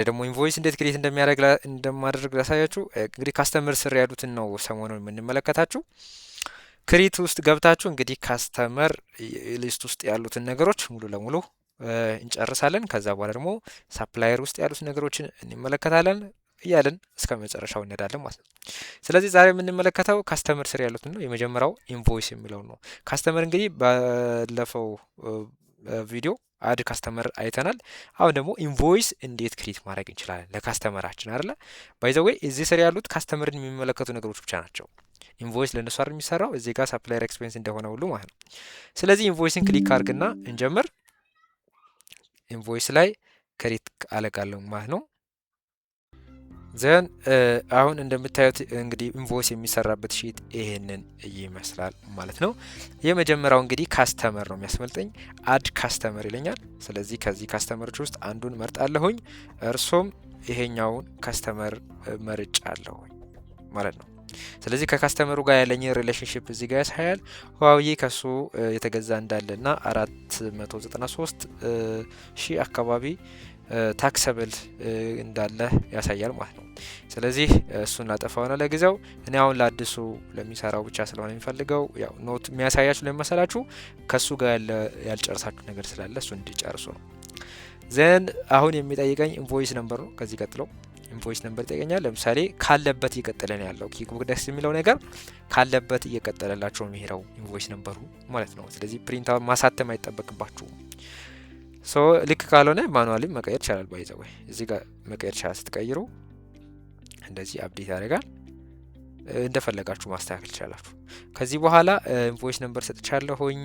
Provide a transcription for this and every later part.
ደግሞ ኢንቮይስ እንዴት ክሬት እንደማደርግ ላሳያችሁ። እንግዲህ ካስተመር ስር ያሉትን ነው ሰሞኑን የምንመለከታችሁ። ክሬት ውስጥ ገብታችሁ እንግዲህ ካስተመር ሊስት ውስጥ ያሉትን ነገሮች ሙሉ ለሙሉ እንጨርሳለን። ከዛ በኋላ ደግሞ ሳፕላየር ውስጥ ያሉት ነገሮችን እንመለከታለን እያለን እስከ መጨረሻው እንሄዳለን ማለት ነው። ስለዚህ ዛሬ የምንመለከተው ካስተመር ስር ያሉትን ነው። የመጀመሪያው ኢንቮይስ የሚለው ነው። ካስተመር እንግዲህ ባለፈው ቪዲዮ አድ ካስተመር አይተናል። አሁን ደግሞ ኢንቮይስ እንዴት ክሬት ማድረግ እንችላለን ለካስተመራችን አይደለ? ባይ ዘ ዌይ እዚህ ስር ያሉት ካስተመርን የሚመለከቱ ነገሮች ብቻ ናቸው። ኢንቮይስ ለነሱ አይደል የሚሰራው እዚህ ጋር ሳፕላየር ኤክስፔንስ እንደሆነ ሁሉ ማለት ነው። ስለዚህ ኢንቮይስን ክሊክ አድርግና እንጀምር። ኢንቮይስ ላይ ክሬት አለቃለሁ ማለት ነው። ዘን አሁን እንደምታዩት እንግዲህ ኢንቮይስ የሚሰራበት ሺት ይሄንን ይመስላል ማለት ነው። የመጀመሪያው እንግዲህ ካስተመር ነው የሚያስመልጠኝ። አድ ካስተመር ይለኛል። ስለዚህ ከዚህ ካስተመሮች ውስጥ አንዱን መርጣለሁኝ። እርሶም ይሄኛውን ካስተመር መርጫለሁኝ ማለት ነው። ስለዚህ ከካስተመሩ ጋር ያለኝ ሪሌሽንሽፕ እዚህ ጋር ያሳያል። ሁዋዌ ከሱ የተገዛ እንዳለና 493 ሺህ አካባቢ ታክሰብል እንዳለ ያሳያል ማለት ነው። ስለዚህ እሱን ላጠፋውና ለጊዜው እኔ አሁን ለአዲሱ ለሚሰራው ብቻ ስለሆነ የሚፈልገው ያው ኖት የሚያሳያችሁ ለመሰላችሁ ከሱ ጋር ያልጨርሳችሁ ነገር ስላለ እሱ እንዲጨርሱ ነው። ዘን አሁን የሚጠይቀኝ ኢንቮይስ ነምበር ነው። ከዚህ ቀጥሎ ኢንቮይስ ነምበር ይጠይቀኛል። ለምሳሌ ካለበት እየቀጠለ ነው ያለው ኪክቡክ ደስ የሚለው ነገር ካለበት እየቀጠለላቸው የሚሄደው ኢንቮይስ ነምበሩ ማለት ነው። ስለዚህ ፕሪንት ማሳተም አይጠበቅባችሁም። ሶ ልክ ካልሆነ ማኑዋሊ መቀየር ይቻላል። ባይዘው እዚህ ጋር መቀየር ይቻላል። ስትቀይሩ እንደዚህ አፕዴት ያደርጋል። እንደፈለጋችሁ ማስተካከል ይችላላችሁ። ከዚህ በኋላ ኢንቮይስ ነምበር ሰጥቻለሁኝ።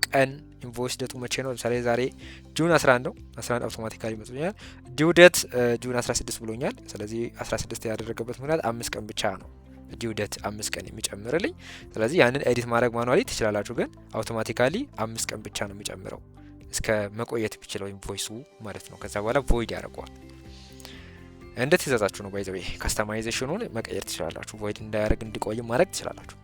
ቀን ኢንቮይስ ደቱ መቼ ነው? ለምሳሌ ዛሬ ጁን 11 ነው። 11 አውቶማቲካሊ ይመጣልኛል። ዲው ዴት ጁን 16 ብሎኛል። ስለዚህ 16 ያደረገበት ምክንያት 5 ቀን ብቻ ነው ዲው ዴት 5 ቀን የሚጨምርልኝ። ስለዚህ ያንን ኤዲት ማድረግ ማኑዋሊ ትችላላችሁ፣ ግን አውቶማቲካሊ 5 ቀን ብቻ ነው የሚጨምረው እስከ መቆየት ቢችለው ኢንቮይሱ ማለት ነው። ከዛ በኋላ ቮይድ ያደርገዋል። እንደ ትእዛዛችሁ ነው። ባይዘው ካስተማይዜሽኑን መቀየር ትችላላችሁ። ቮይድ እንዳያደርግ እንዲቆይ ማድረግ ትችላላችሁ።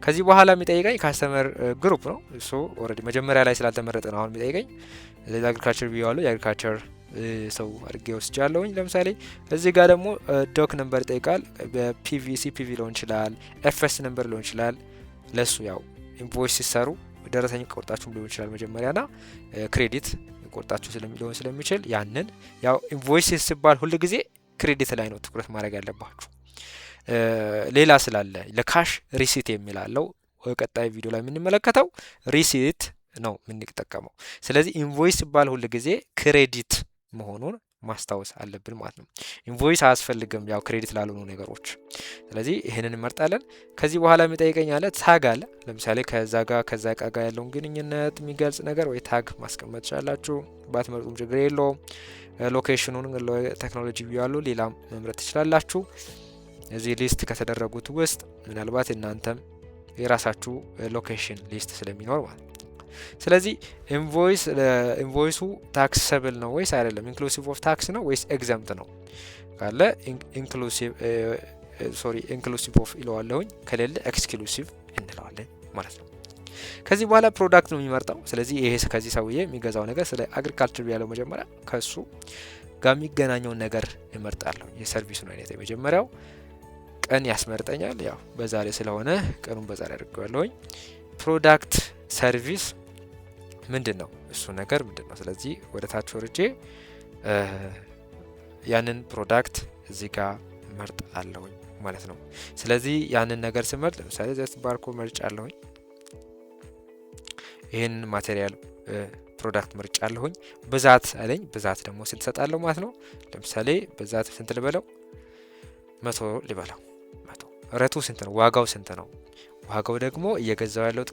ከዚህ በኋላ የሚጠይቀኝ ካስተመር ግሩፕ ነው። እሱ ኦልሬዲ መጀመሪያ ላይ ስላልተመረጠ ነው አሁን የሚጠይቀኝ። ለአግሪካልቸር ቢዋለው የአግሪካልቸር ሰው አድርጌ ወስጃለሁኝ። ለምሳሌ እዚህ ጋር ደግሞ ዶክ ነምበር ይጠይቃል። በፒቪሲ ፒቪ ሊሆን ይችላል፣ ኤፍኤስ ነምበር ሊሆን ይችላል። ለሱ ያው ኢንቮይስ ሲሰሩ ደረሰኝ ቆርጣችሁም ሊሆን ይችላል መጀመሪያና ክሬዲት ቆርጣችሁ ሊሆን ስለሚችል ያንን ያው ኢንቮይስ ሲባል ሁሉ ጊዜ ክሬዲት ላይ ነው ትኩረት ማድረግ ያለባችሁ። ሌላ ስላለ ለካሽ ሪሲት የሚላለው ቀጣይ ቪዲዮ ላይ የምንመለከተው ሪሲት ነው የምንጠቀመው። ስለዚህ ኢንቮይስ ሲባል ሁሉ ጊዜ ክሬዲት መሆኑን ማስታወስ አለብን ማለት ነው። ኢንቮይስ አያስፈልግም ያው ክሬዲት ላልሆኑ ነገሮች። ስለዚህ ይሄንን እንመርጣለን። ከዚህ በኋላ የሚጠይቀኝ አለ ታግ አለ። ለምሳሌ ከዛ እቃ ጋር ያለውን ግንኙነት የሚገልጽ ነገር ወይ ታግ ማስቀመጥ ትችላላችሁ። ባትመርጡም ችግር የለውም። ሎኬሽኑን ቴክኖሎጂ ቢያሉ ሌላም መምረጥ ትችላላችሁ። እዚህ ሊስት ከተደረጉት ውስጥ ምናልባት እናንተም የራሳችሁ ሎኬሽን ሊስት ስለሚኖር ማለት ነው። ስለዚህ ኢንቮይሱ ታክሰብል ነው ወይስ አይደለም፣ ኢንክሉሲቭ ኦፍ ታክስ ነው ወይስ ኤግዘምት ነው ካለ ኢንክሉሲቭ ኦፍ ይለዋለሁኝ፣ ከሌለ ኤክስክሉሲቭ እንለዋለን ማለት ነው። ከዚህ በኋላ ፕሮዳክት ነው የሚመርጠው። ስለዚህ ይሄ ከዚህ ሰውዬ የሚገዛው ነገር ስለ አግሪካልቸር ያለው መጀመሪያ ከሱ ጋር የሚገናኘውን ነገር እመርጣለሁ። የሰርቪሱን አይነት የመጀመሪያው ቀን ያስመርጠኛል። ያው በዛሬ ስለሆነ ቀኑን በዛሬ አድርገዋለሁኝ። ፕሮዳክት ሰርቪስ ምንድን ነው እሱ ነገር ምንድን ነው? ስለዚህ ወደ ታች ወርጄ ያንን ፕሮዳክት እዚህ ጋር መርጥ አለሁኝ ማለት ነው። ስለዚህ ያንን ነገር ስመርጥ ለምሳሌ ዘስት ባርኮ መርጫ አለሁኝ። ይህን ማቴሪያል ፕሮዳክት መርጫ አለሁኝ። ብዛት አለኝ። ብዛት ደግሞ ስንት ሰጣለሁ ማለት ነው። ለምሳሌ ብዛት ስንት ልበለው? 100 ልበለው። 100 ረቱ ስንት ነው? ዋጋው ስንት ነው? ዋጋው ደግሞ እየገዛው ያለሁት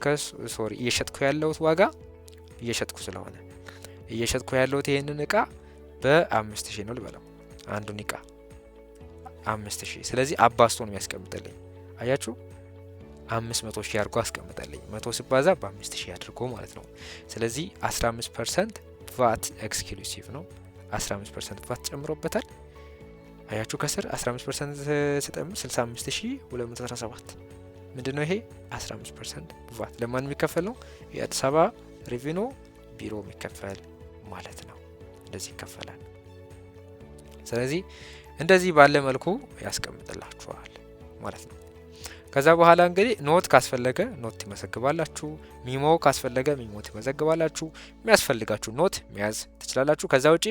እየሸጥኩ ያለሁት ዋጋ እየሸጥኩ ስለሆነ እየሸጥኩ ያለሁት ይሄንን እቃ በ5000 ነው ልበለው። አንዱን እቃ 5000። ስለዚህ አባስቶ ነው የሚያስቀምጥልኝ። አያችሁ 500,000 አድርጎ አስቀምጠልኝ። 100 ሲባዛ በ5000 አድርጎ ማለት ነው። ስለዚህ 15% ቫት ኤክስክሉሲቭ ነው። 15% ቫት ጨምሮበታል። አያችሁ ከስር 15% ሲጨምር 65217 ምንድነው ይሄ? 15% ቫት ለማን የሚከፈል ነው? የአዲስ አበባ ሬቪኒው ቢሮ የሚከፈል ማለት ነው። እንደዚህ ይከፈላል። ስለዚህ እንደዚህ ባለ መልኩ ያስቀምጥላችኋል ማለት ነው። ከዛ በኋላ እንግዲህ ኖት ካስፈለገ ኖት ትመዘግባላችሁ፣ ሚሞ ካስፈለገ ሚሞ ትመዘግባላችሁ። የሚያስፈልጋችሁ ኖት መያዝ ትችላላችሁ። ከዛ ውጪ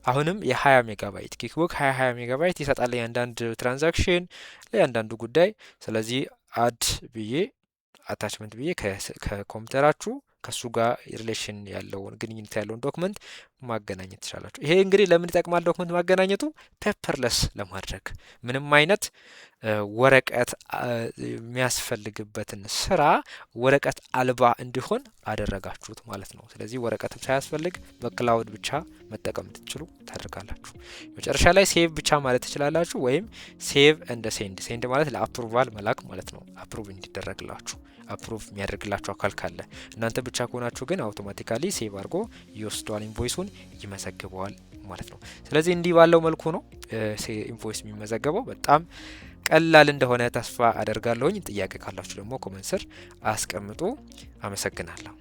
አሁንም የ20 ሜጋባይት ኪክቡክ 20 ሜጋባይት ይሰጣል ለእያንዳንዱ ትራንዛክሽን ለእያንዳንዱ ጉዳይ። ስለዚህ አድ ብዬ አታችመንት ብዬ ከኮምፒውተራችሁ ከሱ ጋር ሪሌሽን ያለውን ግንኙነት ያለውን ዶክመንት ማገናኘት ትችላላችሁ። ይሄ እንግዲህ ለምን ይጠቅማል? ዶክመንት ማገናኘቱ ፔፐርለስ ለማድረግ ምንም አይነት ወረቀት የሚያስፈልግበትን ስራ ወረቀት አልባ እንዲሆን አደረጋችሁት ማለት ነው። ስለዚህ ወረቀትም ሳያስፈልግ በክላውድ ብቻ መጠቀም ትችሉ ታደርጋላችሁ። መጨረሻ ላይ ሴቭ ብቻ ማለት ትችላላችሁ፣ ወይም ሴቭ እንደ ሴንድ ማለት ለአፕሩቫል መላክ ማለት ነው። አፕሩቭ እንዲደረግላችሁ አፕሩቭ የሚያደርግላችሁ አካል ካለ፣ እናንተ ብቻ ከሆናችሁ ግን አውቶማቲካሊ ሴቭ አድርጎ ይወስደዋል፣ ኢንቮይሱን ይመዘግበዋል ማለት ነው። ስለዚህ እንዲህ ባለው መልኩ ነው ኢንቮይስ የሚመዘገበው። በጣም ቀላል እንደሆነ ተስፋ አደርጋለሁኝ። ጥያቄ ካላችሁ ደግሞ ኮሜንት ስር አስቀምጡ። አመሰግናለሁ።